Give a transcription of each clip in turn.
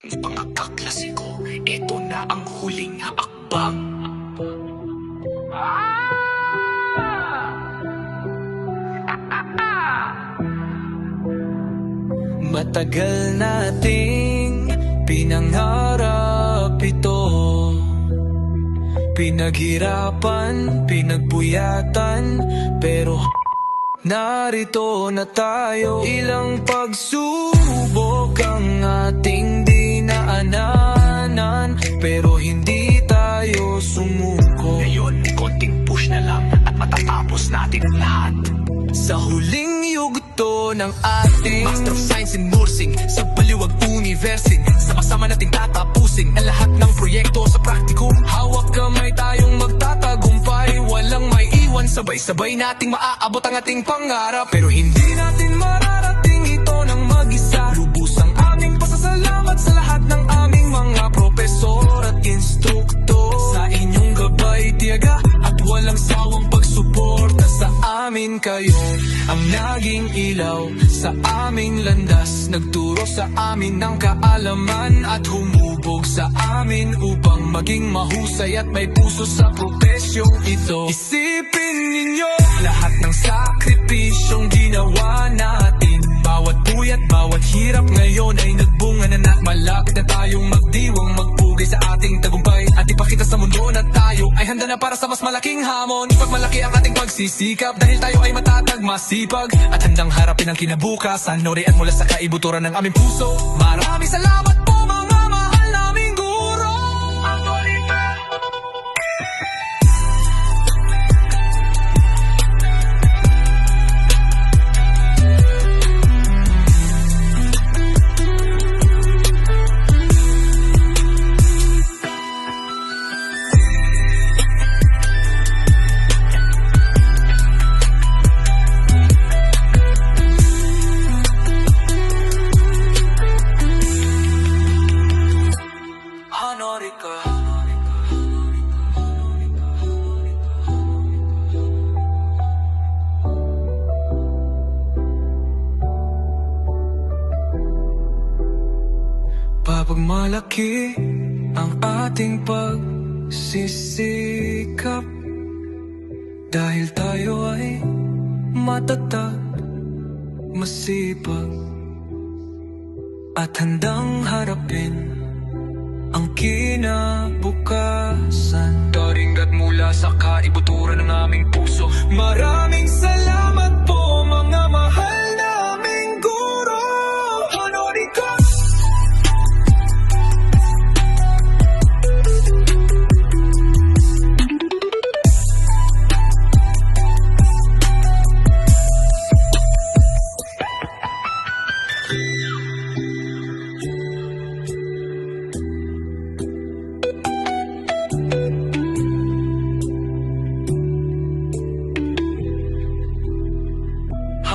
Mga kaklasiko, ito na ang huling hakbang. Matagal nating pinangarap ito, pinaghirapan, pinagpuyatan, pero narito na tayo. Ilang pagsubok ang ating dinaanan, pero hindi tayo sumuko. Ngayon, konting push na lang at matatapos natin lahat. Sa huling yugto ng ating Master of Science in Nursing, sa baliwag universing, sama-sama nating tatapusin ang lahat ng proyekto sa praktikum. Hawak kamay tayong magtatagumpay, walang may iwan, sabay-sabay nating maaabot ang ating pangarap. Pero hindi natin mararating ito ng mag-isa. Lubos ang aming pasasalamat sa lahat ng aming mga propesor at instruktor. Sa inyong gabay, tiyaga at walang sawang pagsuporta sa amin. Kayo ang naging ilaw sa aming landas, nagturo sa amin ng kaalaman at humubog sa amin upang maging mahusay at may puso sa profesyong ito. Isipin ninyo lahat ng sakripisyong ginawa natin. Bawat puyat, bawat hirap ngayon ay nagbunga na at malapit na tayong magdiwang, magpugay sa ating tagumpay at ipakita sa mundo na tayo ay handa na para sa mas malaking hamon. Pag malaki ang ating pagsisikap, dahil tayo ay matatag, masipag at handang harapin ang kinabukasan. Norian mula sa kaibuturan ng aming puso. Maraming salamat po mga mahal naming guro. Kapag malaki ang ating pagsisikap, dahil tayo ay matatag, masipag at handang harapin ang kinabukasan. Daringat mula sa kaibuturan ng aming puso. Maraming salamat po mga mahal naming guro. Honorin ko.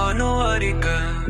Ano ari ka?